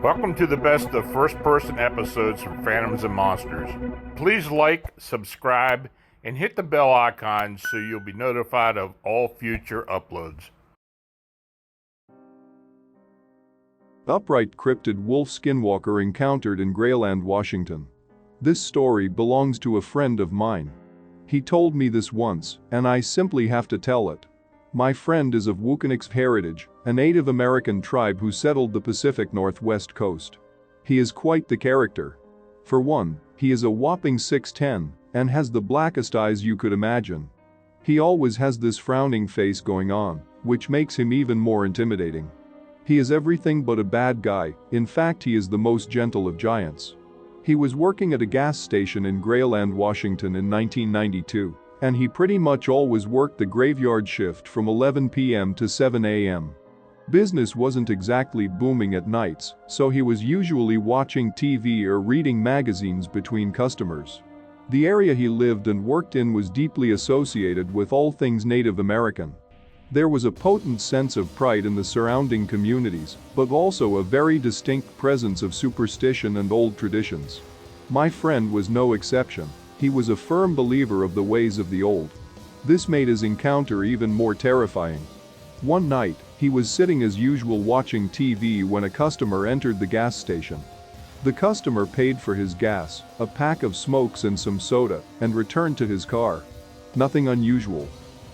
Welcome to the best of first-person episodes from Phantoms and Monsters. Please like, subscribe, and hit the bell icon so you'll be notified of all future uploads. Upright cryptid wolf Skinwalker encountered in Grayland, Washington. This story belongs to a friend of mine. He told me this once, and I simply have to tell it. My friend is of Wukanix heritage, a Native American tribe who settled the Pacific Northwest coast. He is quite the character. For one, he is a whopping 6'10" and has the blackest eyes you could imagine. He always has this frowning face going on, which makes him even more intimidating. He is everything but a bad guy, in fact he is the most gentle of giants. He was working at a gas station in Grayland, Washington in 1992. And he pretty much always worked the graveyard shift from 11 p.m. to 7 a.m. Business wasn't exactly booming at nights, so he was usually watching TV or reading magazines between customers. The area he lived and worked in was deeply associated with all things Native American. There was a potent sense of pride in the surrounding communities, but also a very distinct presence of superstition and old traditions. My friend was no exception. He was a firm believer of the ways of the old. This made his encounter even more terrifying. One night, he was sitting as usual watching TV when a customer entered the gas station. The customer paid for his gas, a pack of smokes and some soda, and returned to his car. Nothing unusual.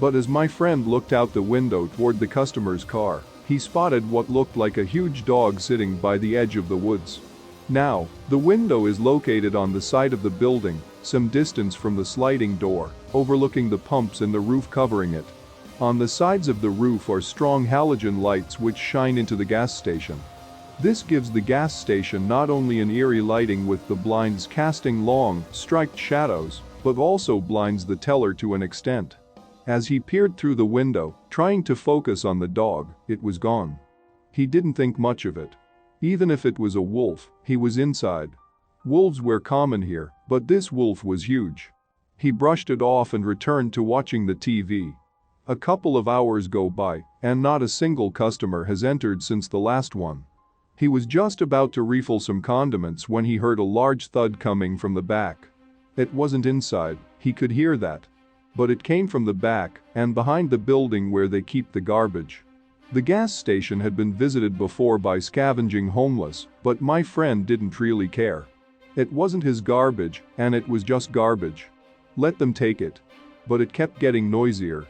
But as my friend looked out the window toward the customer's car, he spotted what looked like a huge dog sitting by the edge of the woods. Now, the window is located on the side of the building, some distance from the sliding door, overlooking the pumps and the roof covering it. On the sides of the roof are strong halogen lights which shine into the gas station. This gives the gas station not only an eerie lighting with the blinds casting long, striped shadows, but also blinds the teller to an extent. As he peered through the window, trying to focus on the dog, it was gone. He didn't think much of it. Even if it was a wolf, he was inside. Wolves were common here, but this wolf was huge. He brushed it off and returned to watching the TV. A couple of hours go by, and not a single customer has entered since the last one. He was just about to refill some condiments when he heard a large thud coming from the back. It wasn't inside, he could hear that. But it came from the back and behind the building where they keep the garbage. The gas station had been visited before by scavenging homeless, but my friend didn't really care. It wasn't his garbage, and it was just garbage. Let them take it. But it kept getting noisier.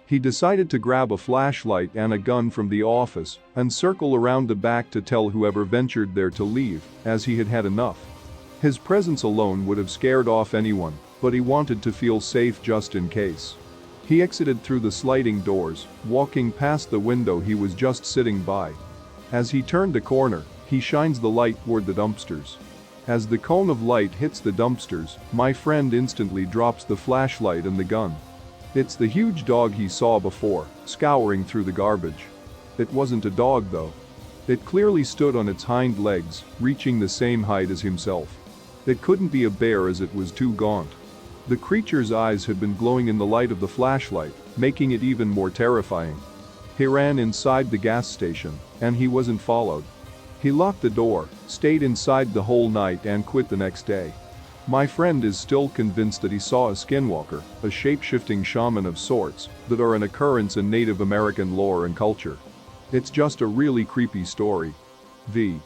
He decided to grab a flashlight and a gun from the office and circle around the back to tell whoever ventured there to leave, as he had had enough. His presence alone would have scared off anyone, but he wanted to feel safe just in case. He exited through the sliding doors, walking past the window he was just sitting by. As he turned the corner, he shines the light toward the dumpsters. As the cone of light hits the dumpsters, my friend instantly drops the flashlight and the gun. It's the huge dog he saw before, scouring through the garbage. It wasn't a dog though. It clearly stood on its hind legs, reaching the same height as himself. It couldn't be a bear as it was too gaunt. The creature's eyes had been glowing in the light of the flashlight, making it even more terrifying. He ran inside the gas station, and he wasn't followed. He locked the door, stayed inside the whole night and quit the next day. My friend is still convinced that he saw a skinwalker, a shape-shifting shaman of sorts, that are an occurrence in Native American lore and culture. It's just a really creepy story. V.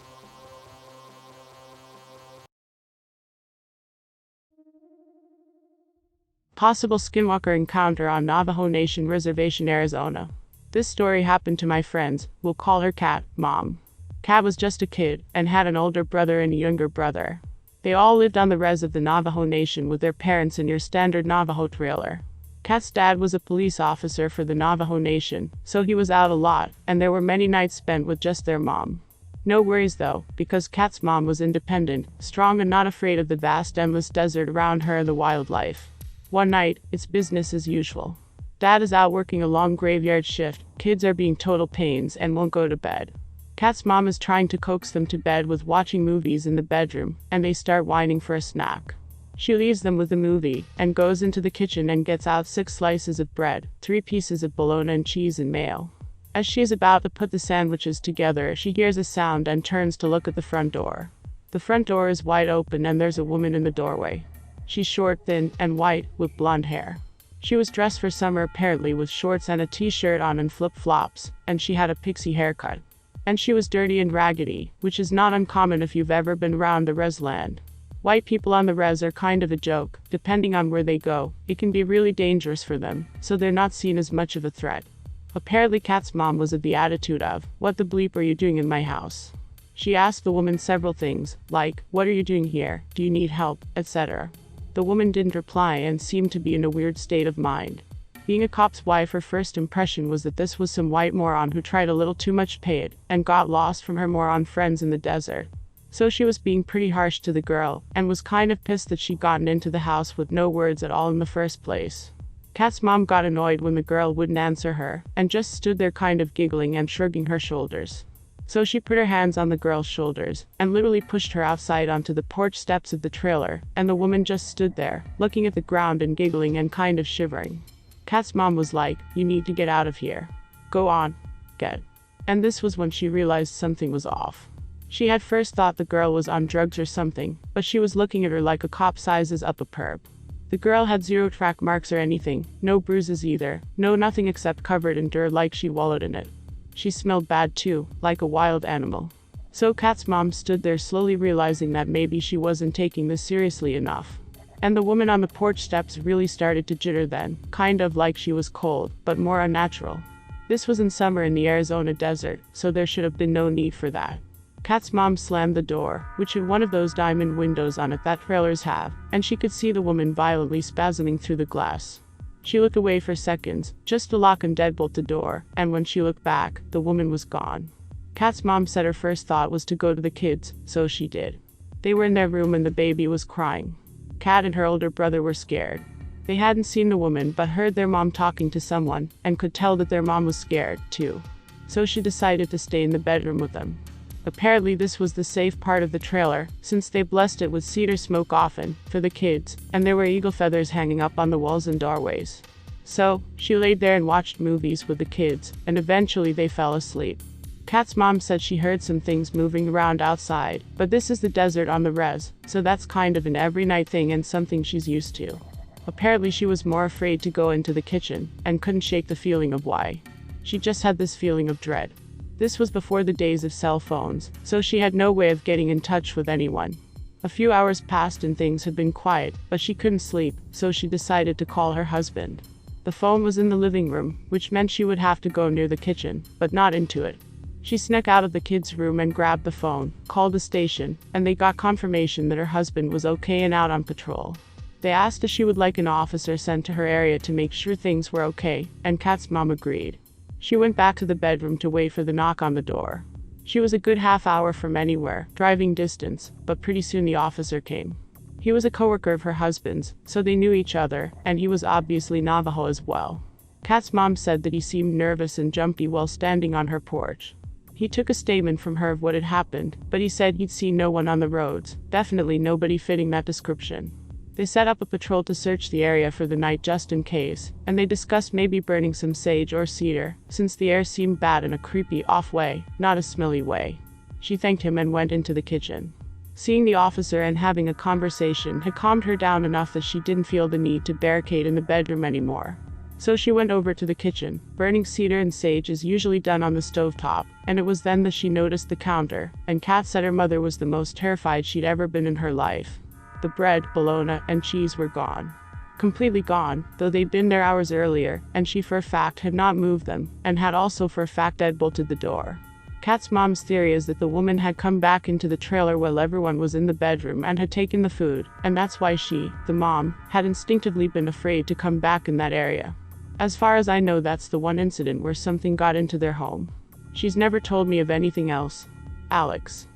Possible Skinwalker encounter on Navajo Nation Reservation, Arizona. This story happened to my friends, we'll call her Kat, Mom. Kat was just a kid and had an older brother and a younger brother. They all lived on the res of the Navajo Nation with their parents in your standard Navajo trailer. Kat's dad was a police officer for the Navajo Nation, so he was out a lot, and there were many nights spent with just their mom. No worries though, because Kat's mom was independent, strong and not afraid of the vast endless desert around her and the wildlife. One night, it's business as usual. Dad is out working a long graveyard shift, kids are being total pains and won't go to bed. Kat's mom is trying to coax them to bed with watching movies in the bedroom, and they start whining for a snack. She leaves them with the movie, and goes into the kitchen and gets out 6 slices of bread, 3 pieces of bologna and cheese and mayo. As she is about to put the sandwiches together, she hears a sound and turns to look at the front door. The front door is wide open and there's a woman in the doorway. She's short, thin, and white, with blonde hair. She was dressed for summer apparently, with shorts and a t-shirt on and flip-flops, and she had a pixie haircut. And she was dirty and raggedy, which is not uncommon if you've ever been around the res land. White people on the res are kind of a joke. Depending on where they go, it can be really dangerous for them, so they're not seen as much of a threat. Apparently Kat's mom was of the attitude of, "What the bleep are you doing in my house?" She asked the woman several things, like, "What are you doing here? Do you need help?" etc. The woman didn't reply and seemed to be in a weird state of mind. Being a cop's wife, her first impression was that this was some white moron who tried a little too much paid and got lost from her moron friends in the desert. So she was being pretty harsh to the girl, and was kind of pissed that she'd gotten into the house with no words at all in the first place. Kat's mom got annoyed when the girl wouldn't answer her, and just stood there kind of giggling and shrugging her shoulders. So she put her hands on the girl's shoulders, and literally pushed her outside onto the porch steps of the trailer, and the woman just stood there, looking at the ground and giggling and kind of shivering. Kat's mom was like, "You need to get out of here. Go on. Get." And this was when she realized something was off. She had first thought the girl was on drugs or something, but she was looking at her like a cop sizes up a perp. The girl had zero track marks or anything, no bruises either, no nothing except covered in dirt like she wallowed in it. She smelled bad too, like a wild animal. So Kat's mom stood there slowly realizing that maybe she wasn't taking this seriously enough. And the woman on the porch steps really started to jitter then, kind of like she was cold, but more unnatural. This was in summer in the Arizona desert, so there should have been no need for that. Kat's mom slammed the door, which had one of those diamond windows on it that trailers have, and she could see the woman violently spasming through the glass. She looked away for seconds, just to lock and deadbolt the door, and when she looked back, the woman was gone. Kat's mom said her first thought was to go to the kids, so she did. They were in their room and the baby was crying. Kat and her older brother were scared. They hadn't seen the woman but heard their mom talking to someone, and could tell that their mom was scared, too. So she decided to stay in the bedroom with them. Apparently this was the safe part of the trailer, since they blessed it with cedar smoke often, for the kids, and there were eagle feathers hanging up on the walls and doorways. So, she laid there and watched movies with the kids, and eventually they fell asleep. Kat's mom said she heard some things moving around outside, but this is the desert on the res, so that's kind of an every night thing and something she's used to. Apparently she was more afraid to go into the kitchen, and couldn't shake the feeling of why. She just had this feeling of dread. This was before the days of cell phones, so she had no way of getting in touch with anyone. A few hours passed and things had been quiet, but she couldn't sleep, so she decided to call her husband. The phone was in the living room, which meant she would have to go near the kitchen, but not into it. She snuck out of the kids' room and grabbed the phone, called the station, and they got confirmation that her husband was okay and out on patrol. They asked if she would like an officer sent to her area to make sure things were okay, and Kat's mom agreed. She went back to the bedroom to wait for the knock on the door. She was a good half hour from anywhere, driving distance, but pretty soon the officer came. He was a coworker of her husband's, so they knew each other, and he was obviously Navajo as well. Kat's mom said that he seemed nervous and jumpy while standing on her porch. He took a statement from her of what had happened, but he said he'd seen no one on the roads, definitely nobody fitting that description. They set up a patrol to search the area for the night just in case, and they discussed maybe burning some sage or cedar, since the air seemed bad in a creepy, off way, not a smelly way. She thanked him and went into the kitchen. Seeing the officer and having a conversation had calmed her down enough that she didn't feel the need to barricade in the bedroom anymore. So she went over to the kitchen. Burning cedar and sage is usually done on the stovetop, and it was then that she noticed the counter, and Kat said her mother was the most terrified she'd ever been in her life. The bread, bologna, and cheese were gone. Completely gone, though they'd been there hours earlier, and she for a fact had not moved them, and had also for a fact deadbolted the door. Kat's mom's theory is that the woman had come back into the trailer while everyone was in the bedroom and had taken the food, and that's why she, the mom, had instinctively been afraid to come back in that area. As far as I know, that's the one incident where something got into their home. She's never told me of anything else. Alex.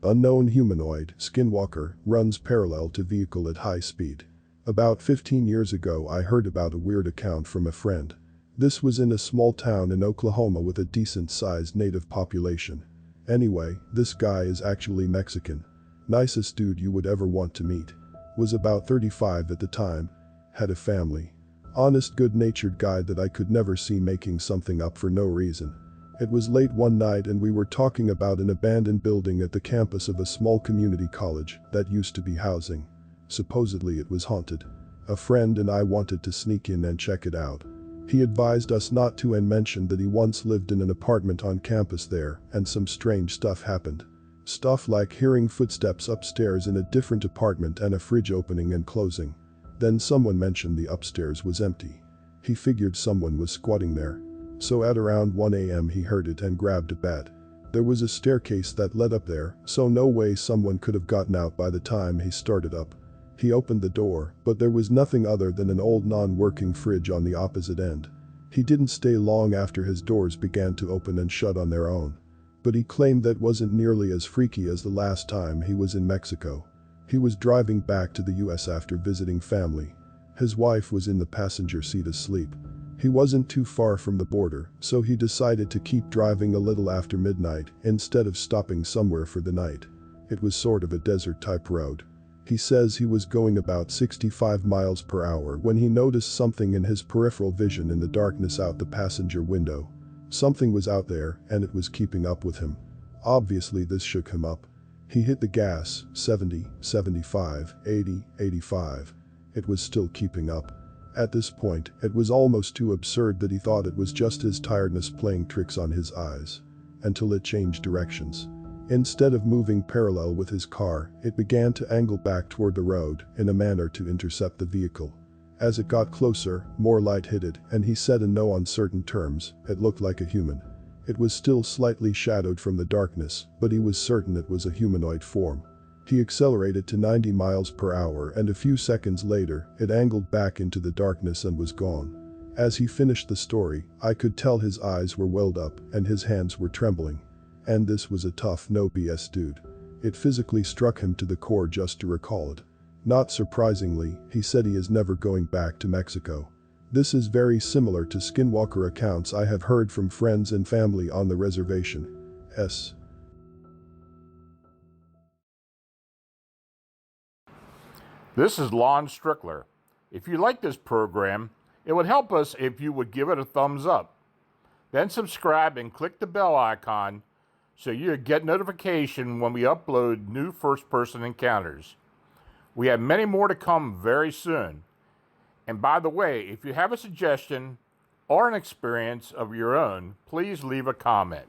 Unknown humanoid, Skinwalker, runs parallel to vehicle at high speed. About 15 years ago I heard about a weird account from a friend. This was in a small town in Oklahoma with a decent-sized native population. Anyway, this guy is actually Mexican. Nicest dude you would ever want to meet. Was about 35 at the time, had a family. Honest, good-natured guy that I could never see making something up for no reason. It was late one night and we were talking about an abandoned building at the campus of a small community college that used to be housing. Supposedly it was haunted. A friend and I wanted to sneak in and check it out. He advised us not to and mentioned that he once lived in an apartment on campus there and some strange stuff happened. Stuff like hearing footsteps upstairs in a different apartment and a fridge opening and closing. Then someone mentioned the upstairs was empty. He figured someone was squatting there. So at around 1 a.m. he heard it and grabbed a bat. There was a staircase that led up there, so no way someone could have gotten out by the time he started up. He opened the door, but there was nothing other than an old non-working fridge on the opposite end. He didn't stay long after his doors began to open and shut on their own. But he claimed that wasn't nearly as freaky as the last time he was in Mexico. He was driving back to the US after visiting family. His wife was in the passenger seat asleep. He wasn't too far from the border, so he decided to keep driving a little after midnight instead of stopping somewhere for the night. It was sort of a desert-type road. He says he was going about 65 miles per hour when he noticed something in his peripheral vision in the darkness out the passenger window. Something was out there and it was keeping up with him. Obviously this shook him up. He hit the gas, 70, 75, 80, 85. It was still keeping up. At this point, it was almost too absurd that he thought it was just his tiredness playing tricks on his eyes. Until it changed directions. Instead of moving parallel with his car, it began to angle back toward the road in a manner to intercept the vehicle. As it got closer, more light hit it, and he said in no uncertain terms, it looked like a human. It was still slightly shadowed from the darkness, but he was certain it was a humanoid form. He accelerated to 90 miles per hour and a few seconds later, it angled back into the darkness and was gone. As he finished the story, I could tell his eyes were welled up and his hands were trembling. And this was a tough, no BS dude. It physically struck him to the core just to recall it. Not surprisingly, he said he is never going back to Mexico. This is very similar to Skinwalker accounts I have heard from friends and family on the reservation. This is Lon Strickler. If you like this program, it would help us if you would give it a thumbs up. Then subscribe and click the bell icon so you get notification when we upload new first-person encounters. We have many more to come very soon. And by the way, if you have a suggestion or an experience of your own, please leave a comment.